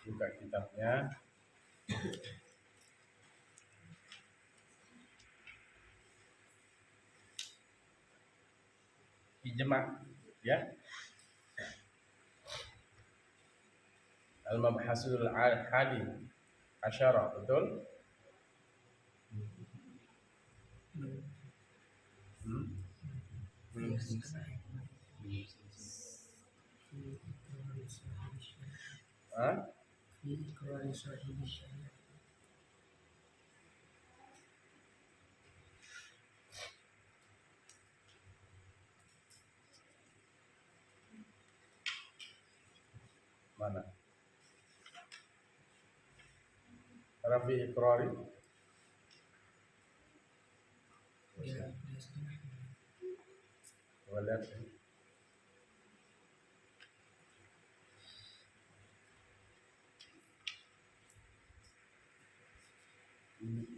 buka kitabnya. Ijma, ya. Al-Mabhasul Hadi Asyara, betul? Belum selesai. Mana? Rafi Iqrari. Coba lihat.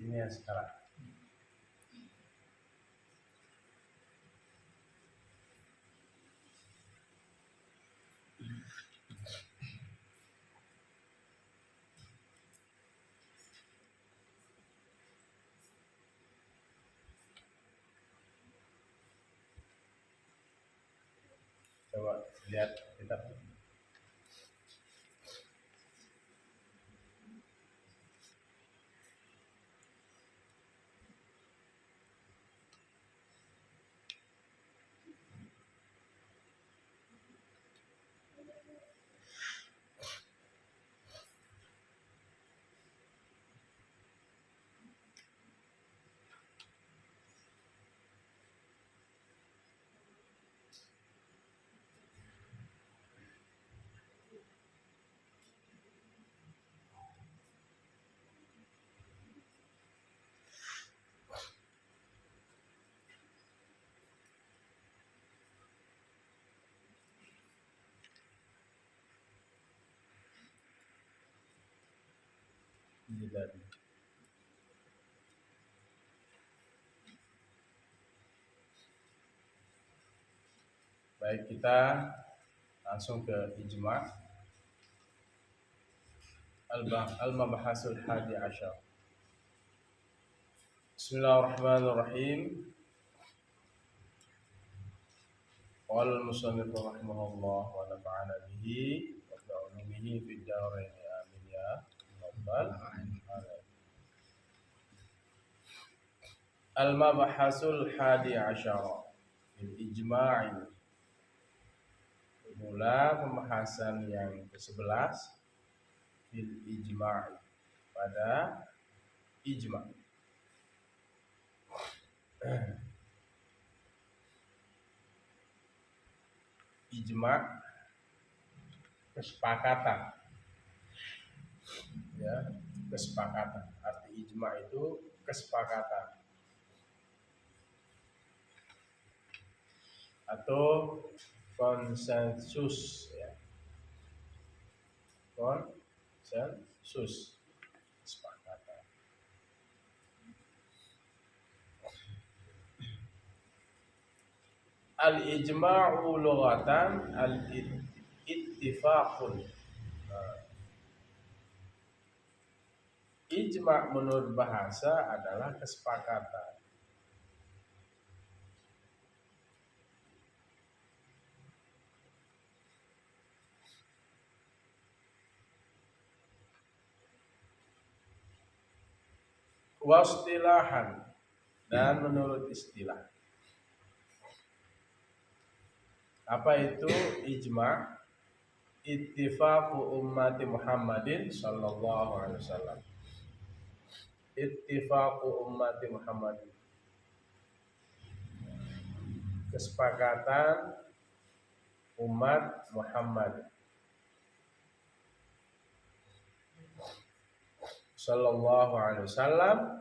Ini yang sekarang. Coba lihat kitab. Baik, kita langsung ke ijma. Al-Mabhasul Hadi Asyar. Bismillahirrahmanirrahim. Qala al-musannif rahimahullah wa nafa'ana bihi wa bi'ulumihi fid dharain amin ya rabbal alamin. Al-Mabhasul Hadi Asyar fil ijma'i. Mula pembahasan yang ke-11 fil ijma'i, pada ijma'. Ijma' kesepakatan, ya, kesepakatan. Arti ijma' itu kesepakatan atau konsensus, ya. Konsensus, kesepakatan. Al-ijma'u lughatan al-ittifaqun. Ijma' menurut bahasa adalah kesepakatan. Wastilahan, dan menurut istilah. Apa itu ijma'? Ittifaqu ummati Muhammadin sallallahu alaihi wasallam. Ittifaqu ummati Muhammadin, kesepakatan umat Muhammad sallallahu alaihi wasallam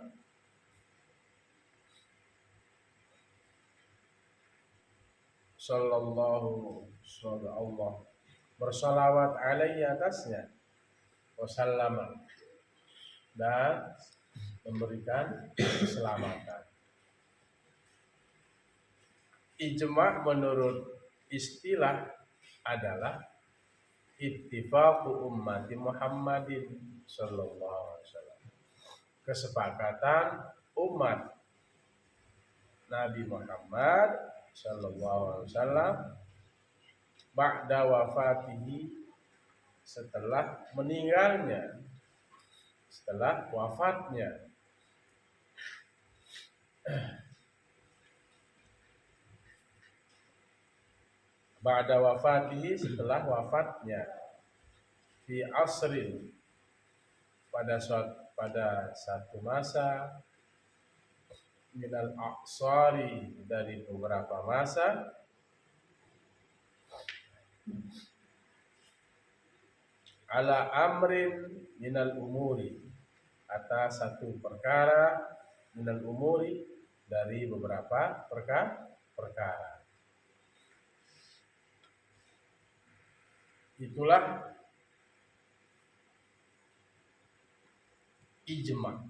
Allah bersalawat alaihi atasnya, wasallama, dan memberikan keselamatan. Ijma' menurut istilah adalah ittifaqu ummati Muhammadin sallallahu alaihi wasallam. Kesepakatan umat Nabi Muhammad sallallahu alaihi wasallam ba'da wafatihi, setelah meninggalnya, setelah wafatnya. Ba'da wafatihi, setelah wafatnya. Fi asrin, pada satu masa, minal aqsari, dari beberapa masa, ala amrin minal umuri, atas satu perkara, minal umuri, dari beberapa perkara. Itulah ijma,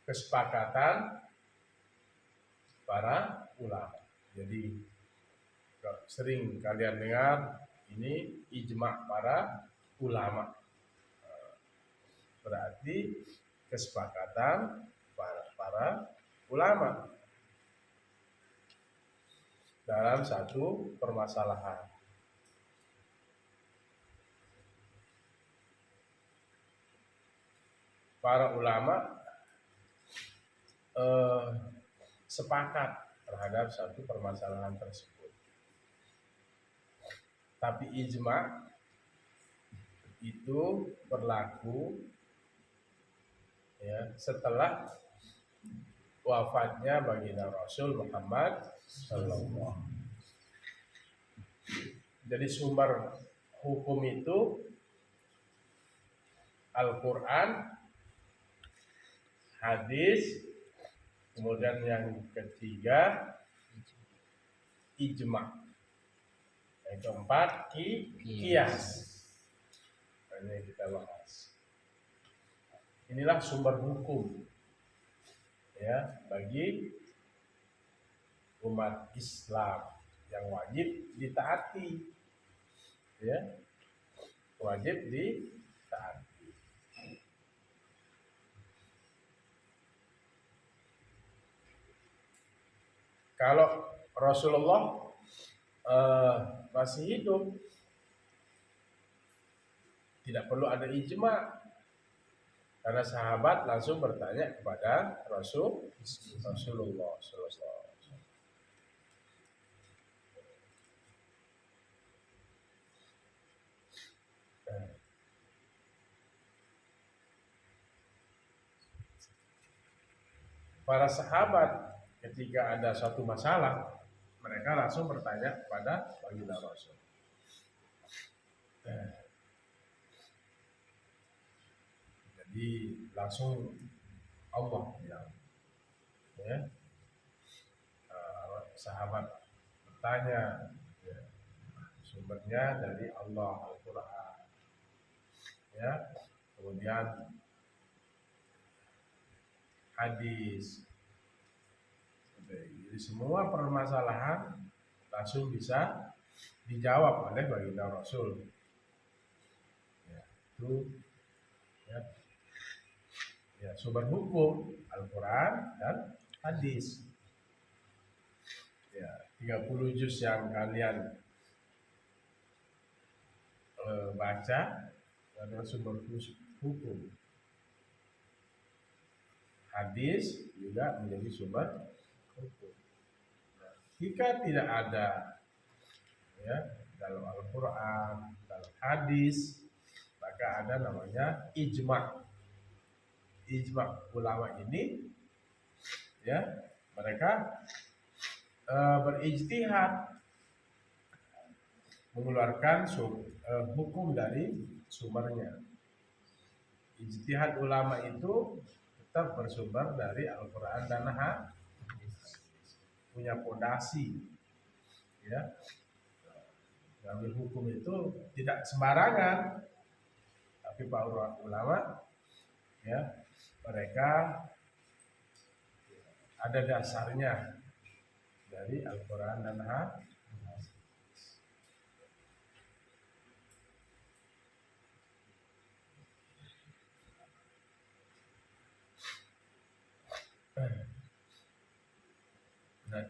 kesepakatan para ulama. Jadi sering kalian dengar ini ijma para ulama, berarti kesepakatan para ulama dalam satu permasalahan. Para ulama sepakat terhadap satu permasalahan tersebut. Tapi ijma itu berlaku ya setelah wafatnya baginda Rasul Muhammad sallallahu. Jadi sumber hukum itu Al-Quran, hadis, kemudian yang ketiga ijma, yang keempat qiyas. Ini kita bahas. Inilah sumber hukum ya bagi umat Islam yang wajib ditaati, ya wajib ditaati. Kalau Rasulullah masih hidup, tidak perlu ada ijma, karena sahabat langsung bertanya kepada Rasulullah SAW. Para sahabat ketika ada suatu masalah, mereka langsung bertanya kepada baginda Rasul. Jadi langsung Allah bilang, ya, sahabat bertanya, ya, sumbernya dari Allah, Al-Quran, ya, kemudian hadis. Jadi semua permasalahan langsung bisa dijawab oleh baginda Rasul. Ya, itu ya, sumber hukum Al-Quran dan hadis. Ya, 30 juz yang kalian baca adalah sumber hukum. Hadis juga menjadi sumber hukum. Nah, jika tidak ada ya dalam Al-Quran, dalam hadis, maka ada namanya ijma. Ijma ulama ini ya mereka berijtihad mengeluarkan hukum dari sumbernya. Ijtihad ulama itu tetap bersumber dari Al-Quran dan hadis, punya fondasi, ya. Mengambil hukum itu tidak sembarangan, tapi para ulama, ya, mereka ada dasarnya dari Al-Quran dan hadis.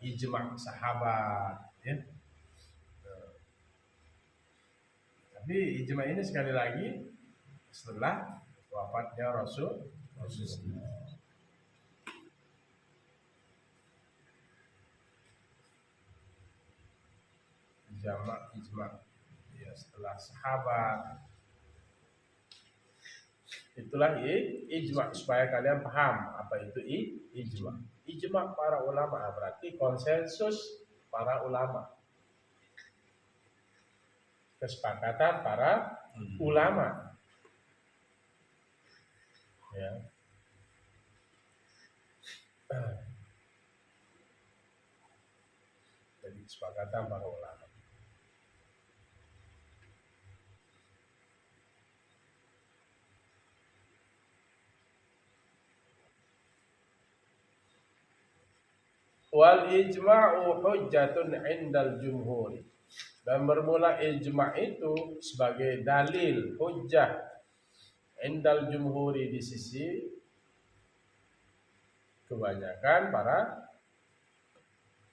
ijma' sahabat, ya. Tapi ijma' ini sekali lagi setelah wafatnya Rasulullah. Ijma' ya, setelah sahabat. Itulah ijma', supaya kalian paham apa itu ijma'. Ijma' para ulama berarti konsensus para ulama. Kesepakatan para ulama. Ya. Jadi kesepakatan para ulama. Wal ijma'u hujjatun 'indal jumhur. Dan bermula ijma' itu sebagai dalil, hujjah, 'indal jumhuri, di sisi kebanyakan para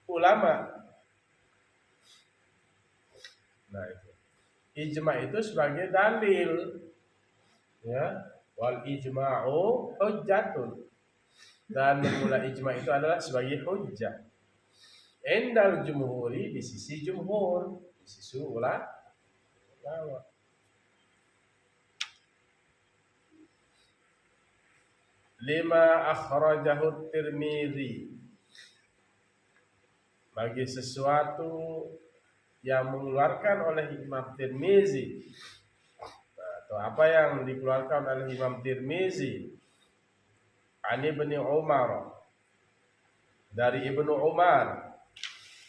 ulama. Nah, itu. Ijma' itu sebagai dalil, ya. Wal ijma'u hujjatun. Dan bermula ijma' itu adalah sebagai hujjah. Endal jumhuri, di sisi jumhur, di sisi ulama. Lima akhrajahu Tirmidzi, bagi sesuatu yang mengeluarkan oleh Imam Tirmidzi, atau apa yang dikeluarkan oleh Imam Tirmidzi, ani Ibnu Umar, dari Ibnu Umar,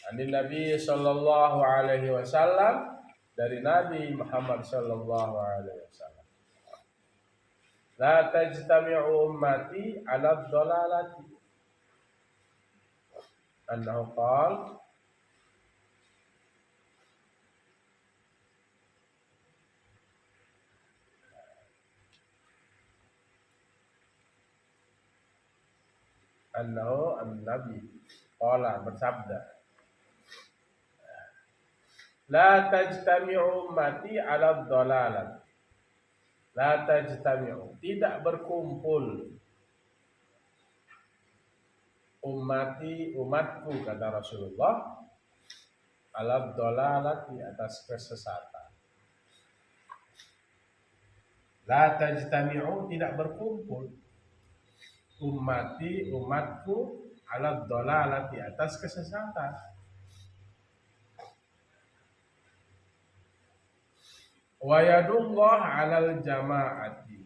ani Nabi sallallahu alaihi wasallam, dari Nabi Muhammad sallallahu alaihi wasallam. La tajtami'u ummati 'ala dhalalati. Annahu qala annahu an-nabi qala, bersabda, la tajtami'u ummati 'ala dhalalah. La tajtami'u, tidak berkumpul, ummati, umatku, kata Rasulullah, 'ala dhalalah, di atas kesesatan. La tajtami'u, tidak berkumpul, ummati, umatku, 'ala dhalalah, di atas kesesatan. Wa yadullah 'alal jama'ati,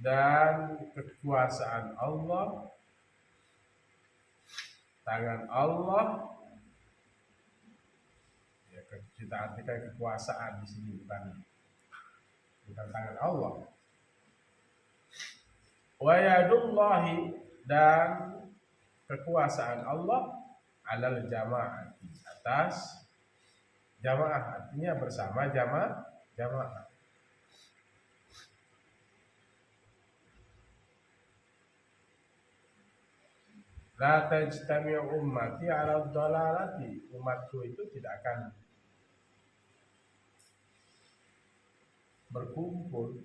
dan kekuasaan Allah, tangan Allah, ya, kita artikan kekuasaan di sini, bukan tangan Allah. Wa yadullahi, dan kekuasaan Allah, 'alal jama'ati, atas jamaah, artinya bersama jamaah. La tajtami'u ummati 'ala dhalalati, umatku itu tidak akan berkumpul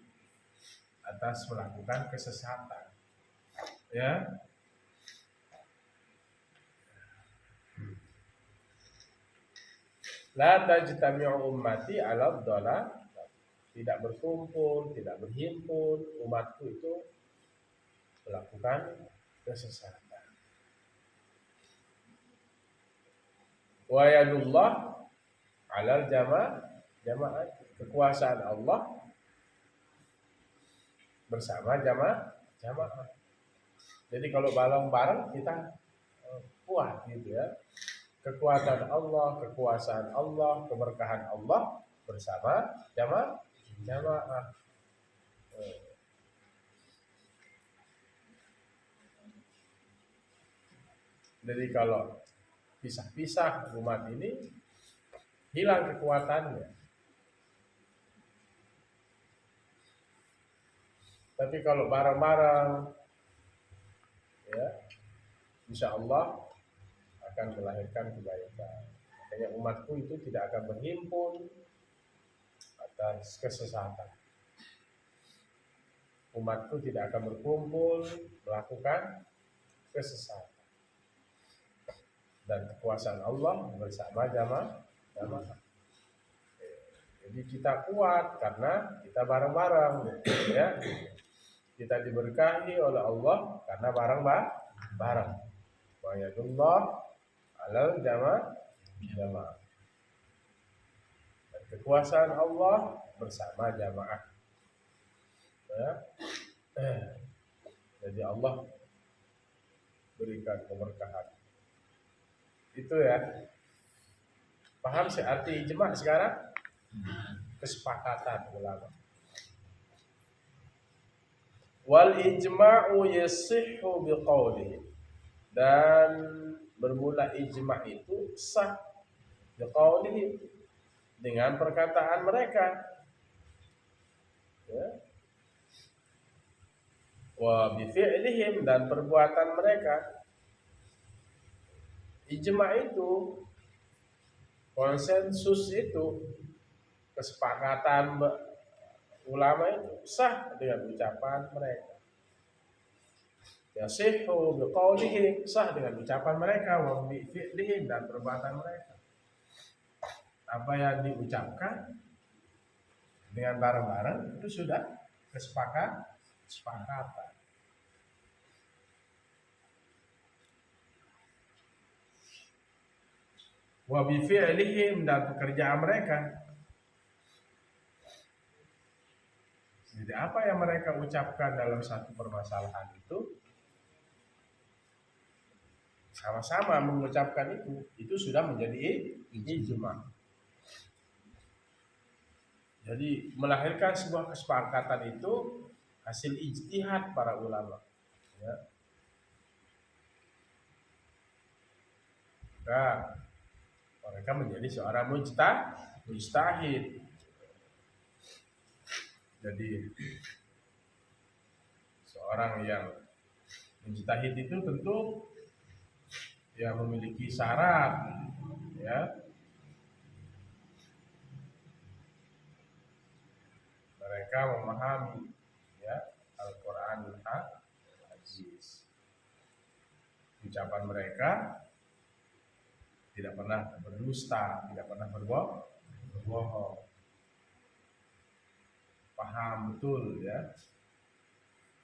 atas melakukan kesesatan, ya. La tajtami'u ummati 'ala dhalalati, tidak berkumpul, tidak berhimpun umatku itu melakukan kesesatan. Wa yadullah 'alal jamaah, kekuasaan Allah bersama jamaah. Jadi kalau bareng-bareng kita kuat, gitu ya. Kekuatan Allah, kekuasaan Allah, keberkahan Allah bersama jamaah. Jadi kalau pisah-pisah, umat ini hilang kekuatannya. Tapi kalau bareng-bareng, ya, insya Allah akan melahirkan kebaikan. Makanya umatku itu tidak akan berhimpun atas kesesatan. Umatku tidak akan berkumpul melakukan kesesatan. Dan kekuasaan Allah bersama jamaah. Jadi kita kuat karena kita bareng-bareng, ya. Kita diberkahi oleh Allah karena bareng-bareng. Wa yadullah alal jamaah. Dan kekuasaan Allah bersama jamaah. Ya. Jadi Allah berikan keberkahan. Itu ya. Paham sih arti ijma sekarang? Kesepakatan ulama. Wal ijma'u yasihhu biqauli. Dan bermula ijma' itu sah biqauli, dengan perkataan mereka. Ya. Wa bifi'lihim, dan perbuatan mereka. Ijma' itu, konsensus itu, kesepakatan ulama itu sah dengan ucapan mereka. Yasihhu biqaulihim, sah dengan ucapan mereka, wa bifi'lihim, dan perbuatan mereka. Apa yang diucapkan dengan bareng-bareng itu sudah kesepakatan. Wa bi fi'lihim, dan pekerjaan mereka. Jadi apa yang mereka ucapkan dalam satu permasalahan itu, sama-sama mengucapkan itu sudah menjadi ijma'. Jadi melahirkan sebuah kesepakatan itu hasil ijtihad para ulama. Ya. Nah, mereka menjadi seorang mujtahid. Jadi seorang yang mujtahid itu tentu yang memiliki syarat, ya. Mereka memahami, ya, Al-Qur'an dan Hadis. Ucapan mereka tidak pernah berdusta, tidak pernah berbohong. Paham betul, ya.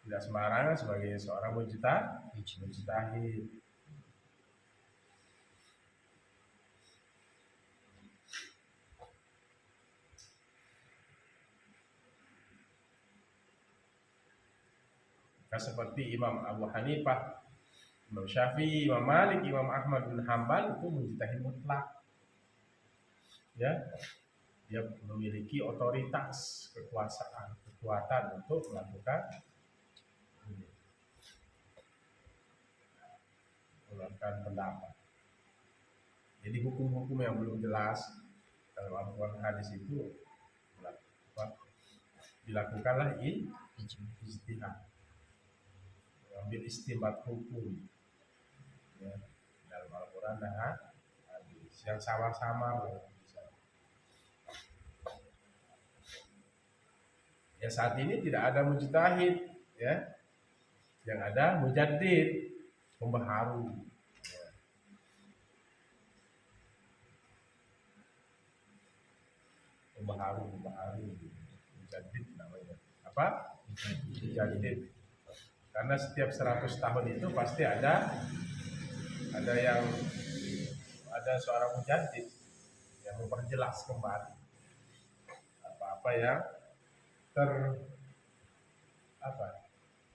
Tidak sembarangan sebagai seorang mujtahid. Seperti Imam Abu Hanifah, Imam Syafi'i, Imam Malik, Imam Ahmad bin Hanbal itu mujtahid mutlak. Ya, dia memiliki otoritas, kekuatan untuk melakukan pendapat. Jadi hukum-hukum yang belum jelas dalam Al-Quran hadis itu dilakukanlah ijtihad, mengambil istinbat hukum, ya, dalam Al-Quran dan hadis yang sama-sama. Ya, saat ini tidak ada mujtahid, ya, yang ada mujaddid, pembaharu. Ya. Pembaharu, mujaddid namanya. Apa? Mujaddid. Karena setiap 100 tahun itu pasti ada seorang mujaddid yang memperjelas kembali apa-apa yang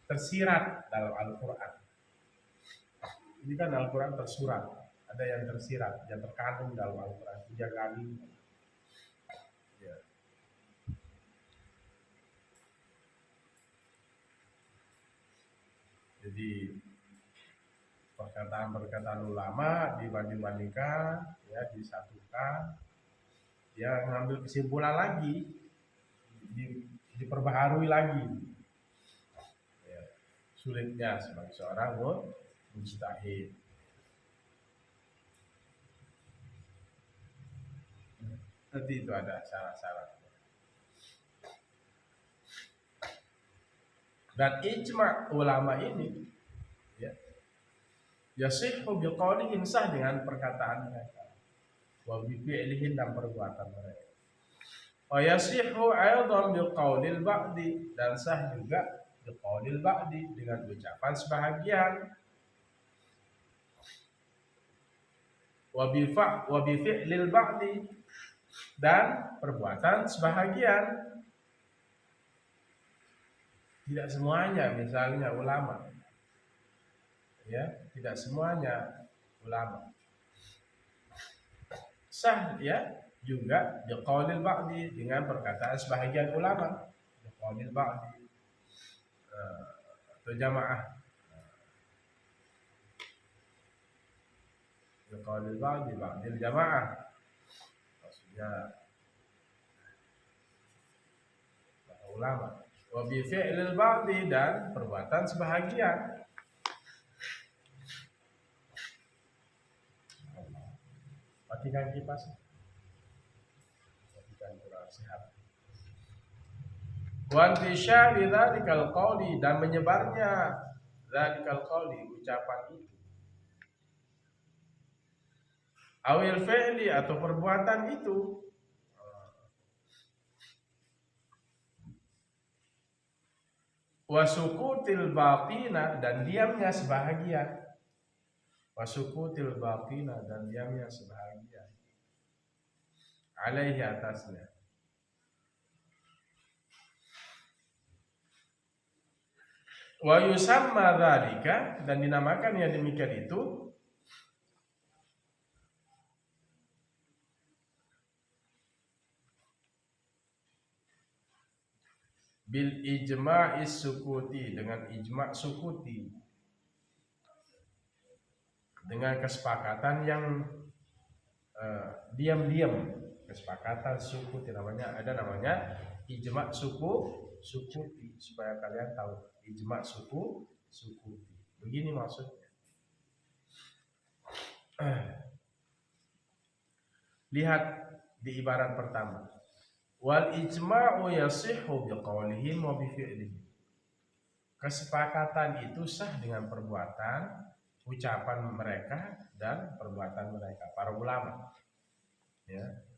tersirat dalam Al-Quran. Ini kan Al-Quran tersurat, ada yang tersirat, yang terkandung dalam Al-Quran 3 kali. Ya. Jadi perkataan ulama dibanding-bandingkan, ya, disatukan, dia mengambil kesimpulan lagi, diperbaharui lagi. Sulitnya sebagai seorang mujtahid. Nanti itu ada syarat-syarat. Dan ijma ulama ini ya, yasihhu biqaulihim, sah dengan perkataan mereka, wa bifi'lihim, dan perbuatan mereka. Wa yasihhu aidan biqaulil ba'di, dan sah juga biqaulil ba'di, dengan ucapan sebahagian. Wa bifi'lil ba'di, dan perbuatan sebahagian. Tidak semuanya, misalnya ulama, ya, tidak semuanya ulama. Sah ya juga biqaulil ba'di, dengan perkataan sebahagian ulama, biqaulil ba'di atau jamaah, biqaulil ba'di, ba'dil jamaah, maksudnya ulama. Wa bi fi'lil ba'di, dan perbuatan sebahagian. Matikan kipas. Matikan kurang sehat. Wa intishari dzalikal qauli, dan menyebarnya dzalikal qauli, ucapan itu. Awil fi'li, atau perbuatan itu. Wasukutil baqina, dan diamnya sebahagian. Wasukutil baqina, dan diamnya sebahagian. Alaihi, atasnya. Wa yusamma dzalika, dan dinamakan yang demikian itu bil ijma'is sukuti, dengan ijma' sukuti, dengan kesepakatan yang diam-diam, kesepakatan sukuti namanya, ada namanya ijma' sukuti, supaya kalian tahu ijma' sukuti. Begini maksudnya. Lihat di ibarat pertama. Wal ijma'u yasihhu biqaulihim wa bifi'lihim. Kesepakatan itu sah dengan perbuatan, ucapan mereka, dan perbuatan mereka, para ulama. Ya.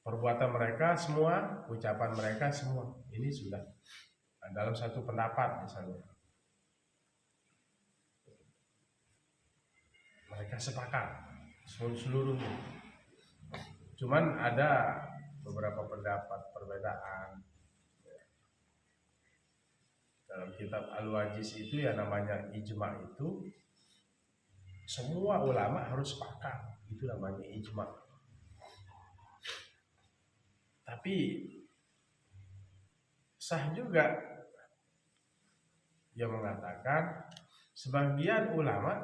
Perbuatan mereka semua, ucapan mereka semua, ini sudah dalam satu pendapat misalnya. Mereka sepakat seluruhnya. Cuman ada beberapa pendapat perbedaan. Dalam kitab Al-Wajiz itu ya, namanya ijma' itu semua ulama harus sepakat, itu namanya ijma'. Tapi sah juga yang mengatakan sebagian ulama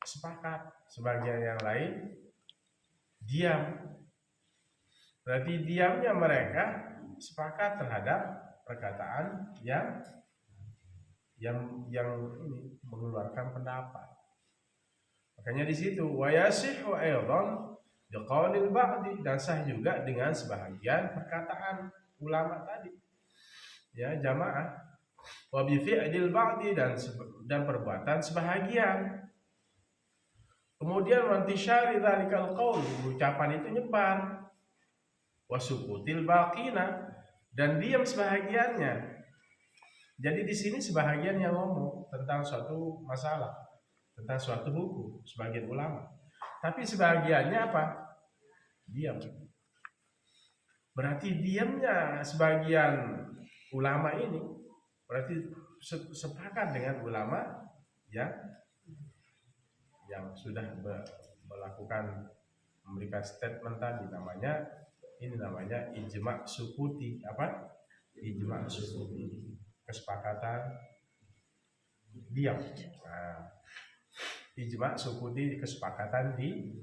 sepakat, sebagian yang lain diam. Berarti diamnya mereka sepakat terhadap perkataan yang ini mengeluarkan pendapat. Makanya di situ wa yasihhu aidan biqaulil ba'di, dan sah juga dengan sebahagian perkataan ulama tadi. Ya, jamaah. Wa bi fi'lil ba'di, dan perbuatan sebahagian. Kemudian wantishari dzalikal qaul, ucapan itu nyebar. Wasukutil baqina, dan diam sebahagiannya. Jadi di sini sebahagian yang ngomong tentang suatu masalah, tentang suatu hukum, sebagian ulama. Tapi sebahagiannya apa? Diam. Berarti diamnya sebagian ulama ini berarti sepakat dengan ulama yang sudah melakukan, memberikan statement tadi, namanya ijma' sukuti. Apa? Ijma' sukuti, kesepakatan diam. Nah, ijma' sukuti, kesepakatan di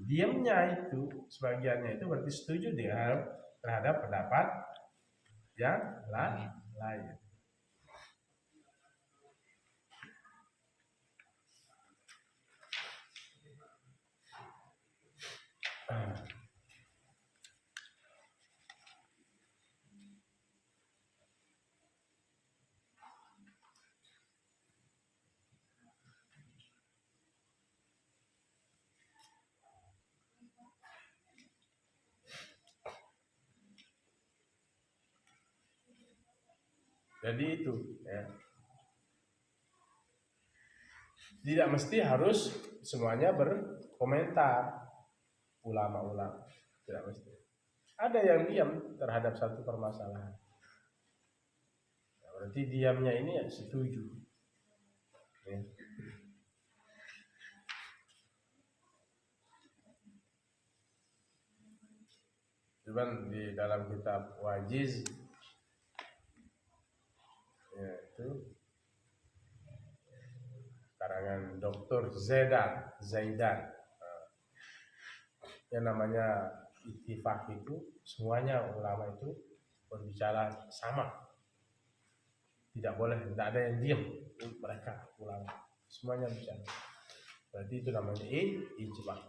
diamnya itu, sebagiannya itu berarti setuju dengan terhadap pendapat yang lain. Jadi itu ya. Tidak mesti harus semuanya berkomentar ulama-ulama, tidak mesti. Ada yang diam terhadap satu permasalahan. Nah, berarti diamnya ini ya setuju. Ya. Cuman di dalam kitab Wajiz ya, itu karangan Dr. Zaidan yang namanya ittifaq itu semuanya ulama itu berbicara sama, tidak boleh, tidak ada yang diam, mereka ulama semuanya bicara, berarti itu namanya ijma'.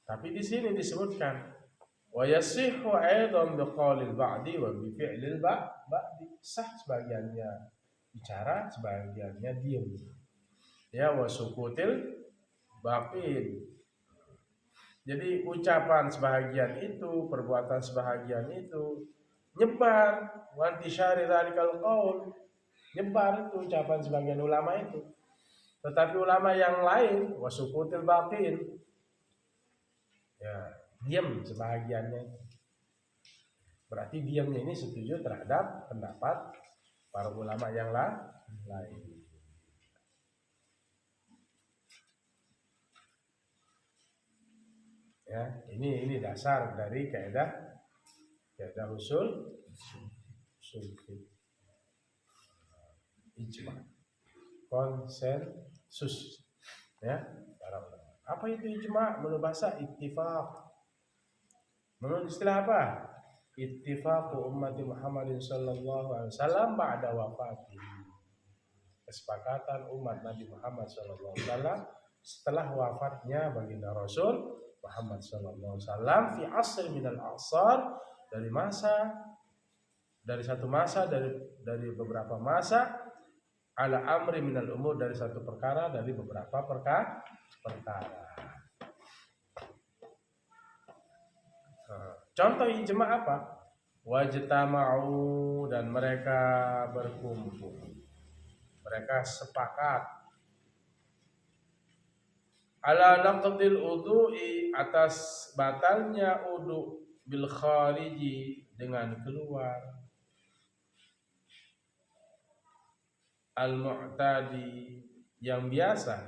Tapi di sini disebutkan wa yasihhu aidan biqaulil ba'di wa bi fi'lil ba'di, sah sebagiannya bicara, sebagiannya diam. Ya, wa sukutil baqin. Jadi ucapan sebahagian itu, perbuatan sebahagian itu nyebar, wa intisyari dzalikal qaul, nyebar itu ucapan sebagian ulama itu. Tetapi ulama yang lain wa sukutil baqin, ya, diam sebahagiannya. Berarti diamnya ini setuju terhadap pendapat para ulama yang lain. Ya, ini dasar dari kaidah usul ijma, konsensus, ya, para ulama. Apa itu ijma? Menurut bahasa ittifaq. Menurut istilah apa? Ittifaqu ummati Muhammadin sallallahu alaihi wasallam ba'da wafatihi. Kesepakatan umat Nabi Muhammad sallallahu alaihi wasallam setelah wafatnya baginda Rasul Muhammad sallallahu alaihi wasallam fi asr minal a'sar, dari satu masa dari beberapa masa, ala amri minal umur, dari satu perkara dari beberapa perkara. Contoh ijma apa? Wajtama'u, dan mereka berkumpul, mereka sepakat ala naqdil udhu'i, atas batalnya udhu, bil khariji, dengan keluar, al mu'tadi, yang biasa,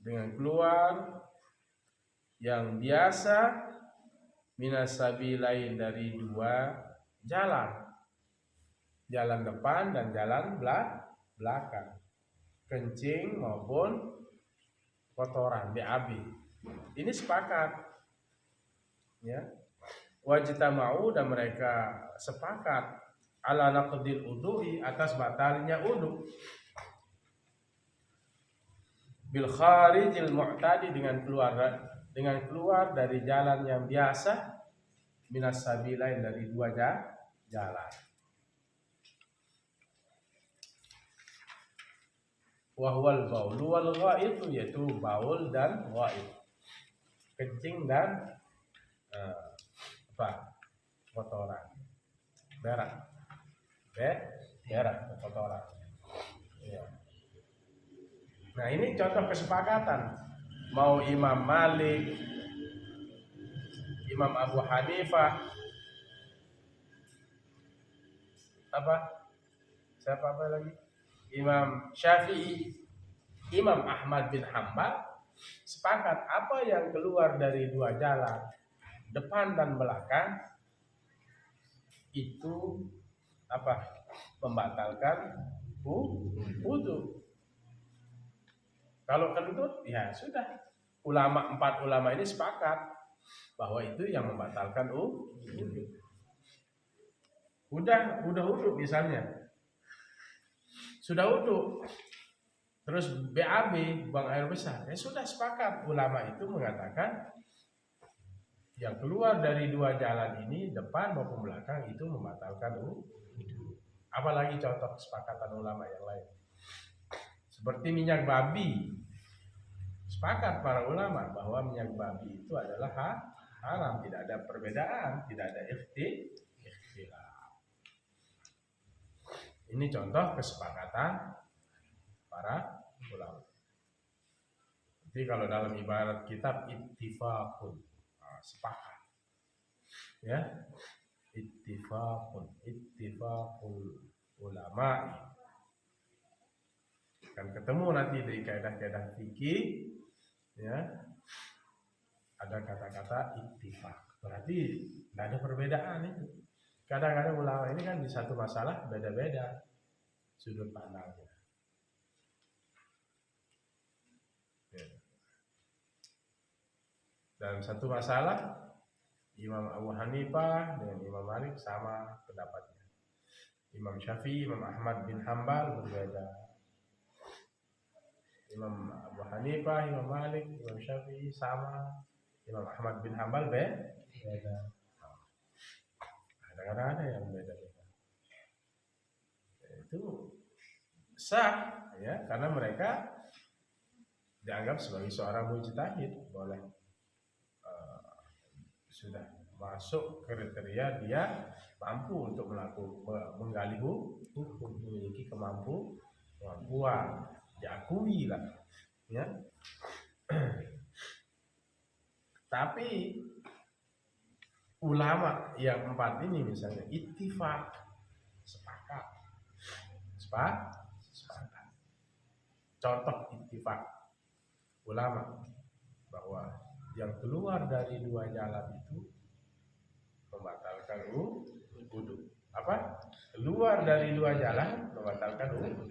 dengan keluar yang biasa, minas sabilain, dari dua jalan, jalan depan dan jalan belakang, kencing maupun kotoran, BAB. Ini sepakat, ya. Wajtama'u, dan mereka sepakat ala naqdil udhu'i, atas batalnya udhu, bil kharijil mu'tadi, dengan keluar dari jalan yang biasa, minas sabilain, dari dua jalan. Wahwal baul wal ghaid, yaitu baul dan ghaid, kencing dan kotoran, berak, kotoran. Ya. Nah, ini contoh kesepakatan. Mau Imam Malik, Imam Abu Hanifah, siapa lagi? Imam Syafi'i, Imam Ahmad bin Hanbal, sepakat apa yang keluar dari dua jalan, depan dan belakang, itu membatalkan wudu. Kalau kentut, ya sudah. 4 ulama ini sepakat bahwa itu yang membatalkan wudhu. Udah wudhu misalnya, sudah wudhu, terus BAB, buang air besar, sudah sepakat ulama itu mengatakan yang keluar dari dua jalan ini, depan maupun belakang, itu membatalkan wudhu. Apalagi contoh kesepakatan ulama yang lain, seperti minyak babi. Sepakat para ulama bahwa minyak babi itu adalah haram, tidak ada perbedaan, tidak ada ikhtilaf. Ini contoh kesepakatan para ulama. Jadi kalau dalam ibarat kitab ittifaqun, sepakat, ya, ittifaqul ulama. Kan ketemu nanti dari kaidah-kaidah fikih, ya, ada kata-kata ittifaq, berarti tidak ada perbedaan itu. Kadang-kadang ulama ini kan di satu masalah beda-beda sudut pandangnya. Dalam satu masalah Imam Abu Hanifah dengan Imam Malik sama pendapatnya. Imam Syafi'i, Imam Ahmad bin Hambal berbeda. Imam Abu Hanifah, Imam Malik, Imam Syafi'i sama. Imam Ahmad bin Hambal beda. Kadang-kadang ada yang beda-beda. Itu sah, ya, karena mereka dianggap sebagai seorang mujtahid, boleh sudah masuk kriteria dia mampu untuk menggali hukum, memiliki kemampuan, diakui lah, ya. Tapi ulama yang empat ini misalnya ittifaq, sepakat. Contoh ittifaq ulama bahwa yang keluar dari dua jalan itu membatalkan wudhu. Apa? Keluar dari dua jalan membatalkan wudhu.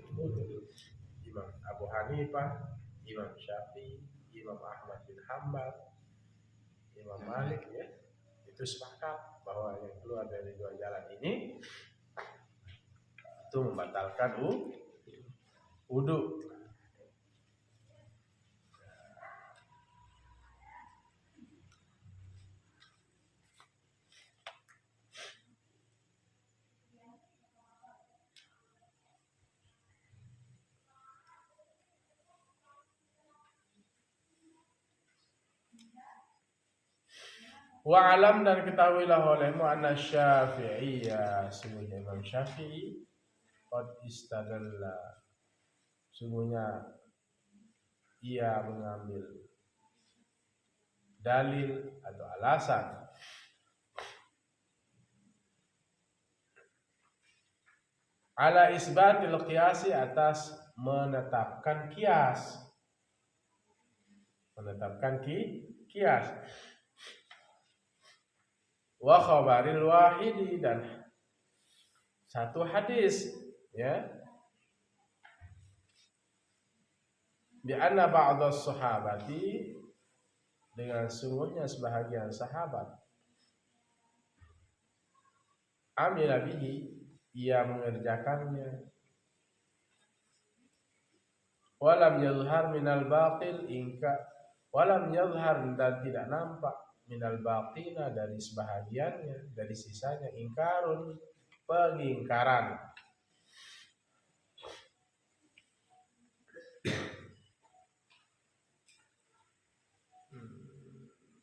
Imam Abu Hanifah, Imam Syafi'i, Imam Ahmad bin Hambal, Imam Malik, ya, itu sepakat bahwa yang keluar dari dua jalan ini itu membatalkan wudhu. Wa alam, dan ketahuilah olehmu anna Syafi'iyya, sungguhnya Imam Syafi'i, qad istadalla, sungguhnya ia mengambil dalil atau alasan ala isbatil qiyasi, atas menetapkan kias, wa khabaril wahidi, dan satu hadis, ya, bi anna ba'dhas sahabati, dengan sungguhnya sebahagian sahabat, amila bihi, ia mengerjakannya, walam yadhhar minal baqil, walam yadhhar, dan tidak nampak, minal baqina, dari sebahagiannya, dari sisanya, ingkarun, pengingkaran.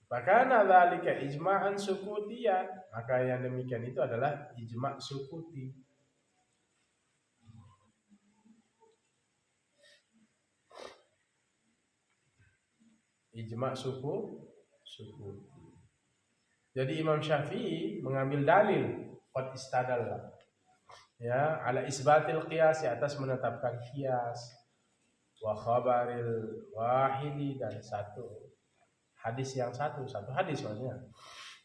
Makana dzalika ijma'an sukutiyan, maka yang demikian itu adalah ijma' sukuti. Ijma' sukuti. Jadi Imam Syafi'i mengambil dalil qad istadalla, ya, ala isbatil qiyas, atas menetapkan qiyas, wa khabaril wahidi, dan satu hadis maksudnya.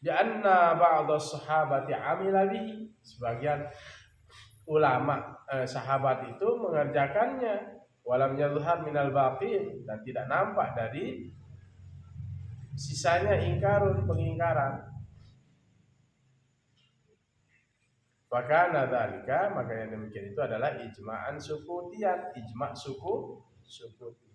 Di anna ba'dhas sahabati amila bihi, sebagian ulama sahabat itu mengerjakannya, walam yadhhar minal baqin, dan tidak nampak dari sisanya ingkarun, pengingkaran. Fakana dzalika, maka yang demikian itu adalah ijma'an sukutian, ijma' sukuti.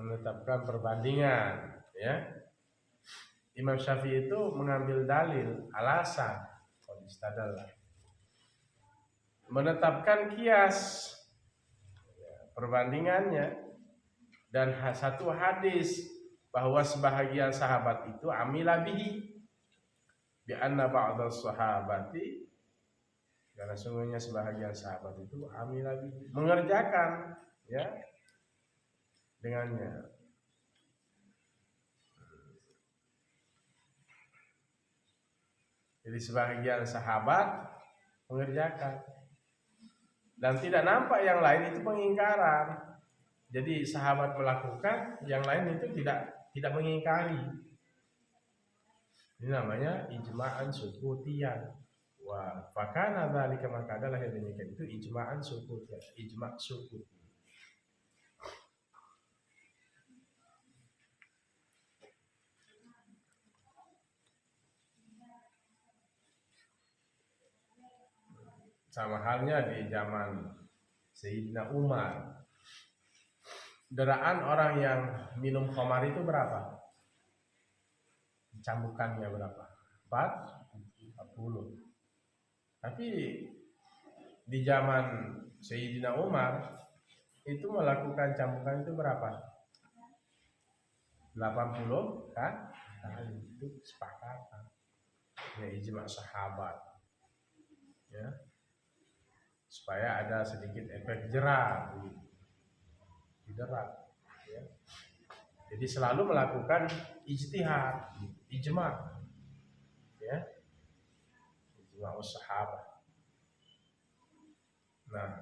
Menetapkan perbandingan, ya. Imam Syafi'i itu mengambil dalil, alasan, istadallah, menetapkan kias, perbandingannya, dan satu hadis bahwa sebahagian sahabat itu amila bihi bi anna ba'dhas sahabati, karena sungguhnya sebahagian sahabat itu amila bihi, mengerjakan, ya, dengannya. Jadi sebahagian sahabat mengerjakan dan tidak nampak yang lain itu pengingkaran. Jadi sahabat melakukan, yang lain itu tidak mengingkari. Ini namanya ijma'an sukutiyan. Wa fakana dzalika, maka adalah yang demikian itu ijma'an sukutiyan, ijma' sukuti. Sama halnya di zaman Sayyidina Umar. Deraan orang yang minum khamar itu berapa? Cambukannya berapa? 40. Tapi di zaman Sayyidina Umar itu melakukan cambukan itu berapa? 80 kan? Itu sepakatan. Ya, ijma' sahabat. Ya. Supaya ada sedikit efek jerah di derat, ya. Jadi selalu melakukan ijtihad, ijma', ya, ijma' sahabat. Nah,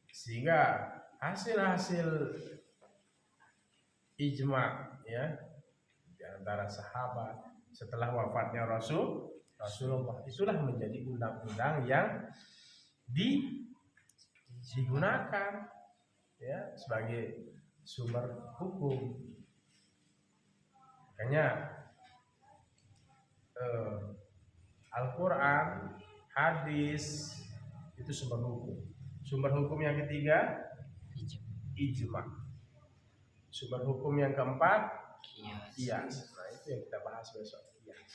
sehingga hasil-hasil ijma', ya, di antara sahabat setelah wafatnya Rasulullah, itulah menjadi undang-undang yang digunakan, ya, sebagai sumber hukum. Makanya Al-Quran, hadis itu sumber hukum. Sumber hukum yang ketiga ijma'. Sumber hukum yang keempat qiyas. Nah, itu yang kita bahas besok, qiyas.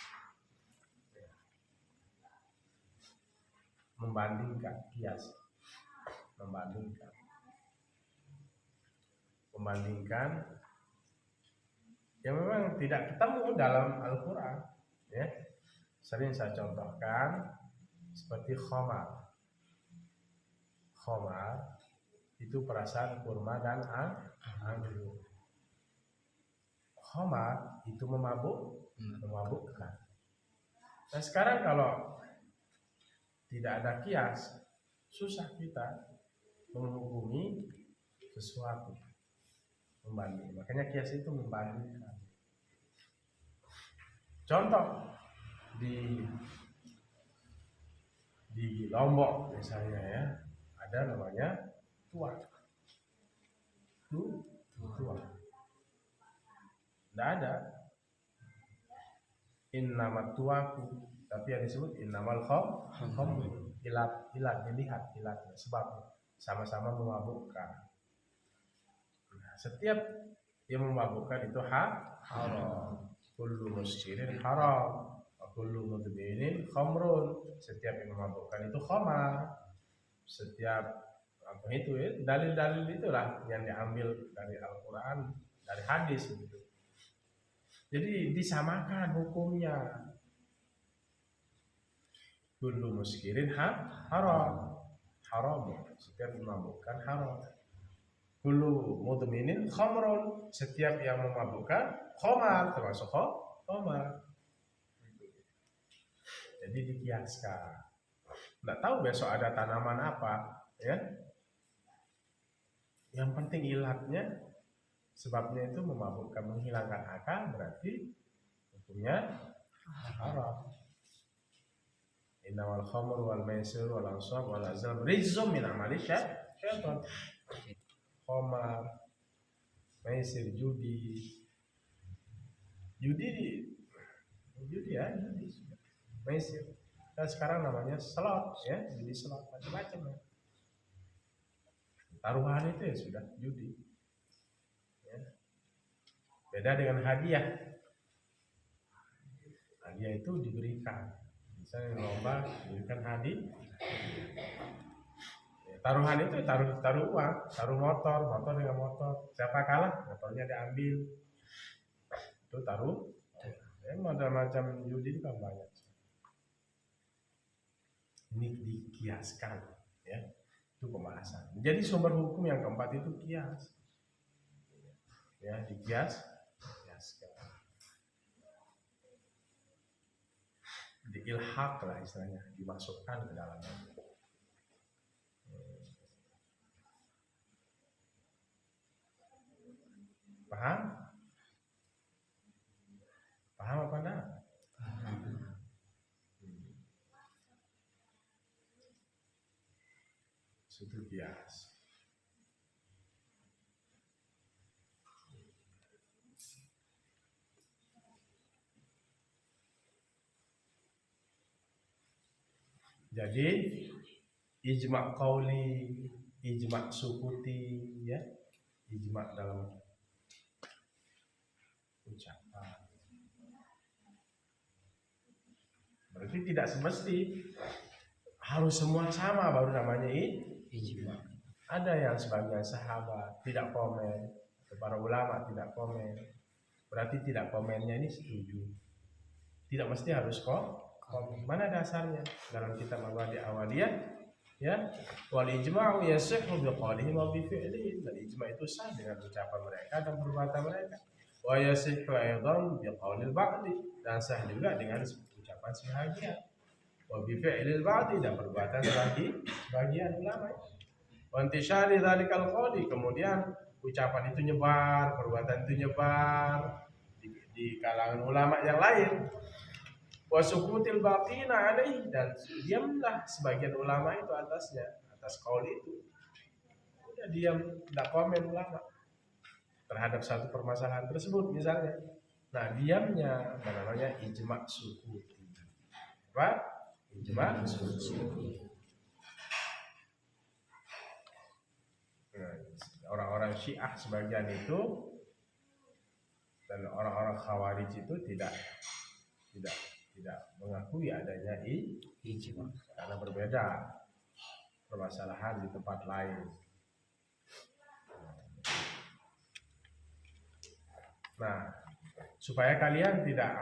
Membandingkan, qiyas. Membandingkan yang memang tidak ketemu dalam Al-Quran, ya. Sering saya contohkan seperti khamar. Khamar itu perasaan kurma dan anggur. Khamar itu memabukkan. Nah, sekarang kalau tidak ada qiyas, susah kita menghukumi sesuatu, membanding. Makanya qiyas itu membandingkan. Contoh di Lombok misalnya, ya, ada namanya tuak. Tuak. Tidak ada innamat tuaku, tapi yang disebut innamal khamr. Dilihat sebab sama-sama memabukkan. Nah, setiap yang memabukkan itu haram. Kullu muskirin haram, wa kullu mudminin khamrun. Setiap yang memabukkan itu khamar. Setiap apa itu, ya, dalil-dalil itulah yang diambil dari Al-Quran, dari hadis gitu. Jadi disamakan hukumnya. Kullu muskirin haram. Setiap memabukkan haram. Kullu mudminin khamrun. Setiap yang memabukkan khamar, termasuk khamar. Jadi dikiaskan. Nggak tahu besok ada tanaman apa, ya. Yang penting ilatnya sebabnya itu memabukkan, menghilangkan akal, berarti hukumnya haram. Innamal khamru wal maisir wal ansab wal azlam rijzum min amali syaitan. Khamar, maisir, judi ya, maisir. Dan sekarang namanya slot ya, judi slot macam-macam ya. Taruhan itu ya sudah judi. Ya. Beda dengan hadiah. Hadiah itu diberikan. Misalnya lomba diberikan hadiah. Ya, taruhan itu taruh uang, taruh motor dengan motor. Siapa kalah, motornya diambil. Itu taruh. Ya, macam judi itu kan banyak. Ini dikiaskan, ya. Itu pembahasan. Jadi sumber hukum yang keempat itu kias. Ya, dikiaskan. Diilhaq lah istilahnya, dimasukkan ke dalamnya. Paham? Paham apa enggak? Itu kias. Jadi ijma' qauli, ijma' sukuti, ya, ijma' dalam ucapan. Berarti tidak semesti harus semua sama baru namanya ijma'. Ada yang sebagian sahabat tidak komen, para ulama tidak komen. Berarti tidak komennya ini setuju. Tidak mesti harus komen. Mana dasarnya? Dalam kitab Al-Awaliyah, ya, wal ijma'u yasihhu biqaulihim wa bi fi'lihim. Dan ijma' itu sah dengan ucapan mereka dan perbuatan mereka. Wa yasihhu aidan biqaulil ba'di, dan sah juga dengan ucapan sebagian. Wa bi fi'lil ba'di, dan perbuatan sebagian ulama. Wa intishari dzalikal qauli, kemudian ucapan itu nyebar, perbuatan itu nyebar di kalangan ulama yang lain. Wasukutil baqina alaih, dan diamlah sebagian ulama itu atas qaul itu. Udah diam, tidak komen ulama terhadap satu permasalahan tersebut misalnya. Nah, diamnya namanya ijma' sukuti. Apa? Ijma' sukuti. Nah, orang-orang Syiah sebagian itu dan orang-orang Khawarij itu tidak mengakui adanya ijma' karena berbeda permasalahan di tempat lain. Nah, supaya kalian tidak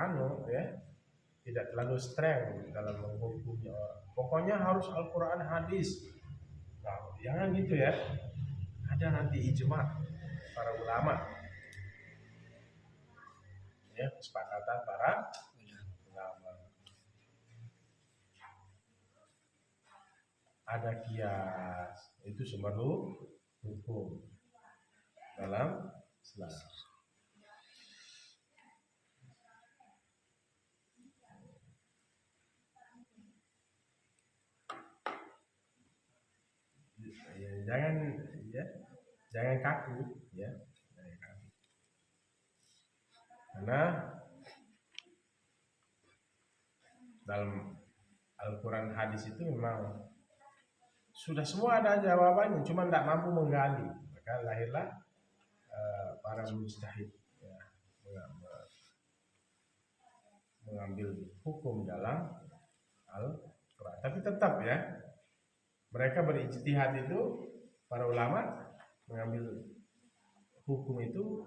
tidak terlalu streng dalam menghukumnya. Pokoknya harus Al-Quran, hadis. Nah, jangan gitu ya. Ada nanti ijma' para ulama. Ya, kesepakatan para ulama. Ada kias, itu sumber hukum dalam Islam. Jangan kaku, ya. Karena dalam Al-Quran, hadis itu memang sudah semua ada jawabannya, cuma tidak mampu menggali. Maka lahirlah para mujtahid, ya, mengambil hukum dalam Al-Quran. Tapi tetap ya, mereka berijtihad itu, para ulama mengambil hukum itu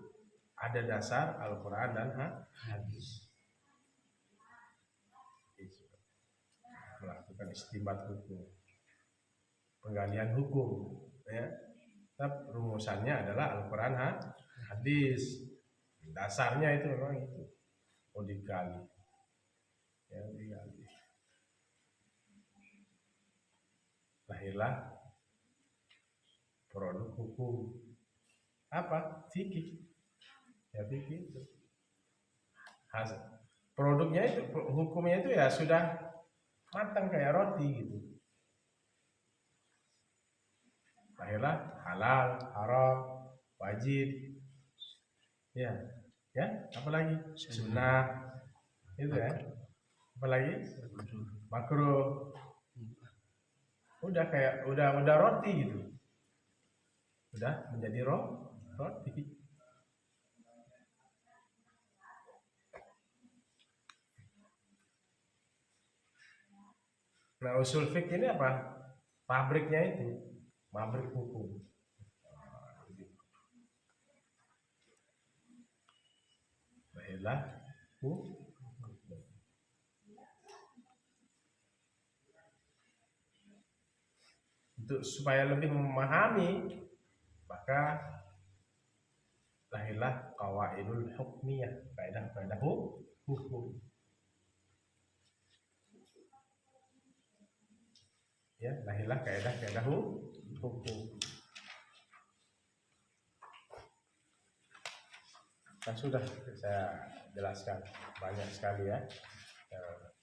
ada dasar Al-Quran dan hadis. Melakukan istinbat hukum, penggalian hukum, ya. Tetap rumusannya adalah Al-Quran, hadis. Dasarnya itu memang itu. Oh, digali. Ya, digali. Lahirlah produk hukum. Apa? Fikih. Ya begitu. Produknya itu, hukumnya itu ya sudah matang kayak roti gitu. Lahirlah halal, haram, wajib, ya, apalagi sunnah, itu ya, apalagi makruh, udah roti gitu, udah menjadi roti. Nah, usul fikih ini apa? Pabriknya itu, pabrik hukum. Baiklah, untuk supaya lebih memahami, maka lahirlah qawaidul hukmiyah, kaidah-kaidah hukum. Ya, lahirlah kaidah-kaidah hukum. Nah, sudah saya jelaskan banyak sekali ya.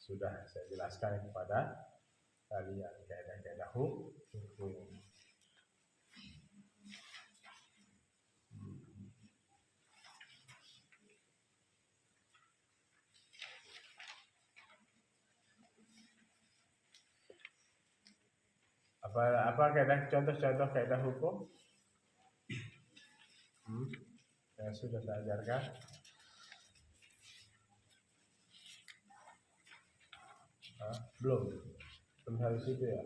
Sudah saya jelaskan kepada kalian kaidah-kaidah hukum. Apa contoh-contoh kaidah hukum yang sudah saya ajarkan? Belum harus itu ya.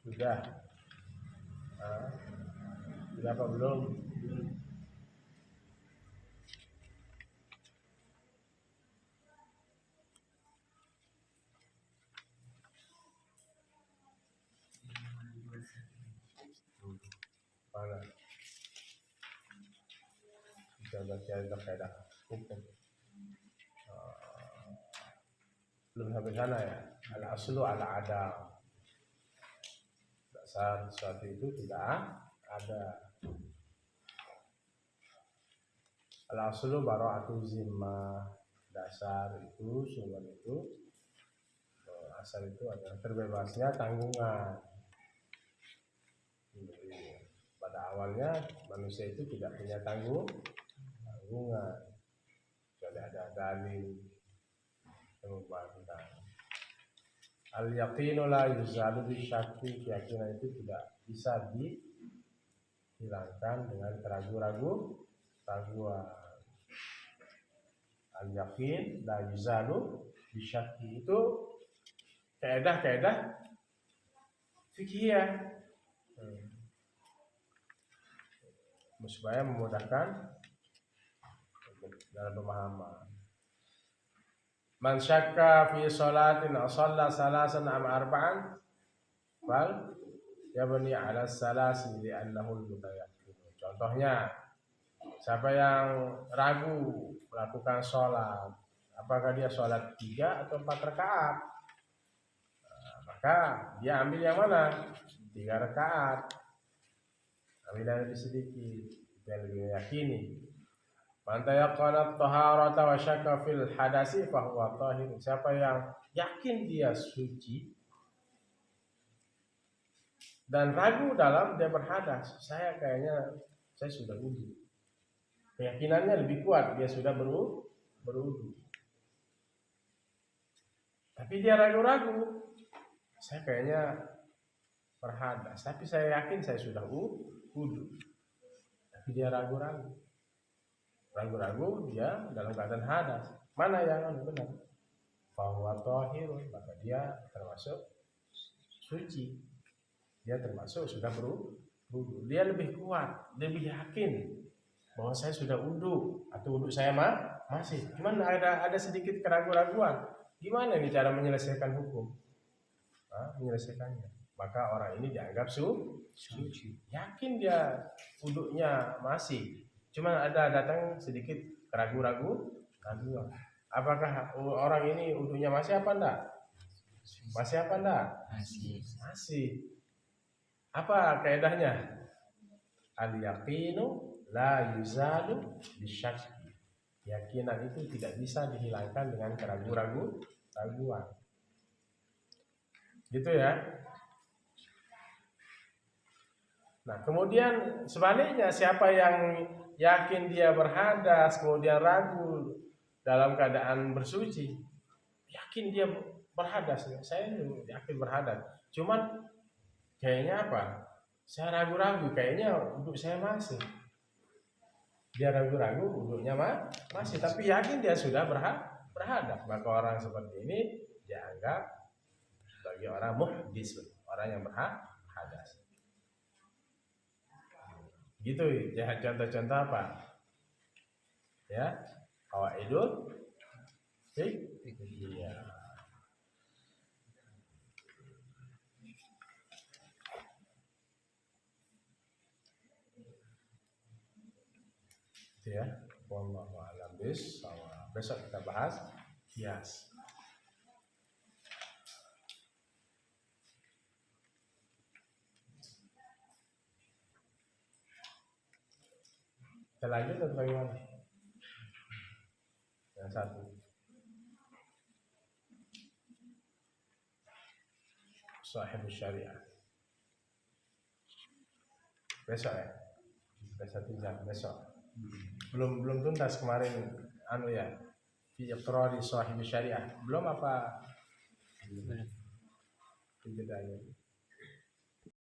Sudah apa belum? Mana? Contoh kaidah hukum. Belum sampai sana ya. Al-aslu al-adam. Dasar sesuatu itu tidak ada. Al-aslu bara'atu zimmah. Dasar itu, sumber itu, asal itu adalah terbebasnya tanggungan. Jadi, pada awalnya manusia itu tidak punya tanggungan. Jadi ada dalil yang membantah. Al-yaqinu la yuzalu bisyakki, keyakinan itu tidak bisa dihilangkan dengan keraguan. Al-yaqin la yuzalu bisyakki, itu kaidah fikih supaya memudahkan dalam pemahaman. Man syakka fi sholatin shalla salasan am arba'an fal yabni 'ala salasi li'annahu al-mutayaqqin. Contohnya, siapa yang ragu melakukan sholat, apakah dia sholat 3 atau 4 rakaat, maka dia ambil yang mana? 3 rakaat, ambil yang lebih sedikit, yang lebih meyakini. Man tayaqqana at-taharata wa syakka fil hadasi fa huwa tahir. Siapa yang yakin dia suci dan ragu dalam dia berhadas, saya sudah wudu. Keyakinannya lebih kuat, dia sudah berwudu. Tapi dia ragu-ragu, saya kayaknya berhadas, tapi saya yakin saya sudah wudu. Tapi dia ragu-ragu, dia dalam keadaan hadas. Mana yang benar? Fahuwa tahirun, maka dia termasuk suci. Dia termasuk sudah berwudu. Dia lebih kuat, lebih yakin bahwa saya sudah wudu atau wudu saya masih. Cuman ada sedikit keraguan-raguan. Gimana nih cara menyelesaikan hukum? Menyelesaikannya. Maka orang ini dianggap suci. Yakin dia wudunya masih. Cuma ada datang sedikit keraguan-raguan. Apakah orang ini wudunya masih apa enggak? Masih apa enggak? Masih. Apa kaidahnya? Al-yaqinu la yuzalu bisyak. Keyakinan itu tidak bisa dihilangkan dengan keraguan. Gitu ya. Nah, kemudian sebaliknya, siapa yang yakin dia berhadas, kemudian ragu dalam keadaan bersuci, yakin dia berhadas, saya yakin berhadas, cuman kayaknya apa? Saya ragu-ragu, kayaknya wudhu saya masih. Dia ragu-ragu, wudhunya masih, tapi yakin dia sudah berhadas. Maka orang seperti ini dianggap sebagai orang muhdis, orang yang berhadas. Gitu ya, contoh-contoh apa? Ya, qawaidul fikih. Iya. Itu ya. Wallahu a'lam bishawab. Besok kita bahas kias. Kita lanjut atau bagaimana? Yang satu. Sahibus syariah. Besok ya. Besok. Belum tuntas kemarin ya. Fi iqrari sahibus syariah. Belum apa? Belum.